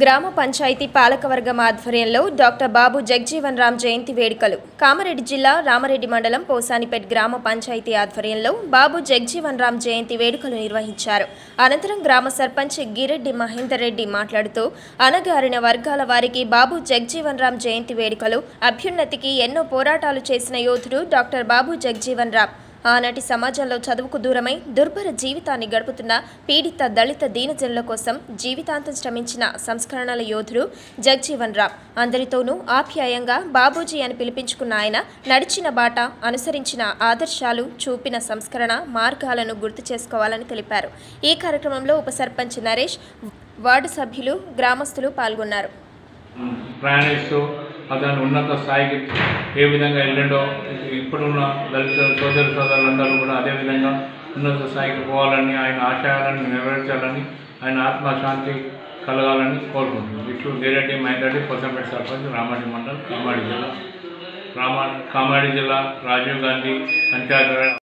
గ్రామ పంచాయతీ పాలకవర్గం ఆధ్వర్యంలో డాక్టర్ బాబు జగ్జీవన్ రామ్ జయంతి వేడుకలు కామారెడ్డి జిల్లా రామారెడ్డి మండలం పోసానిపేట్ గ్రామ పంచాయతీ ఆధ్వర్యంలో బాబు జగ్జీవన్ రామ్ జయంతి వేడుకలు నిర్వహించారు. అనంతరం గ్రామ సర్పంచ్ గిరెడ్డి మహేందర్ రెడ్డి మాట్లాడుతూ అణగారిన వర్గాల వారికి బాబు జగ్జీవన్ రామ్ జయంతి వేడుకలు అభ్యున్నతికి ఎన్నో పోరాటాలు చేసిన యోధుడు డాక్టర్ బాబు జగ్జీవన్ రామ్. ఆనాటి సమాజంలో చదువుకు దూరమై దుర్భర జీవితాన్ని గడుపుతున్న పీడిత దళిత దీనజనుల కోసం జీవితాంతం శ్రమించిన సంస్కరణల యోధుడు జగ్జీవన్ రామ్. అందరితోనూ ఆప్యాయంగా బాబూజీ అని పిలిపించుకున్న ఆయన నడిచిన బాట, అనుసరించిన ఆదర్శాలు, చూపిన సంస్కరణ మార్గాలను గుర్తు చేసుకోవాలని తెలిపారు. ఈ కార్యక్రమంలో ఉప సర్పంచ్ నరేష్, వార్డు సభ్యులు, గ్రామస్తులు పాల్గొన్నారు. ప్రయాణిస్తూ అతను ఉన్నత స్థాయికి ఏ విధంగా వెళ్ళిండో ఇప్పుడున్న దళిత సోదరులందరూ కూడా అదేవిధంగా ఉన్నత స్థాయికి పోవాలని, ఆయన ఆశయాలను నెరవేర్చాలని, ఆయన ఆత్మశాంతి కలగాలని కోరుకుంటున్నాం. ఇట్లు గిరెడ్డి మహేందర్ రెడ్డి, పోసానిపేట సర్పంచ్, రామారెడ్డి మండలం, కామారెడ్డి జిల్లా రాజీవ్ గాంధీ పంచాయతీ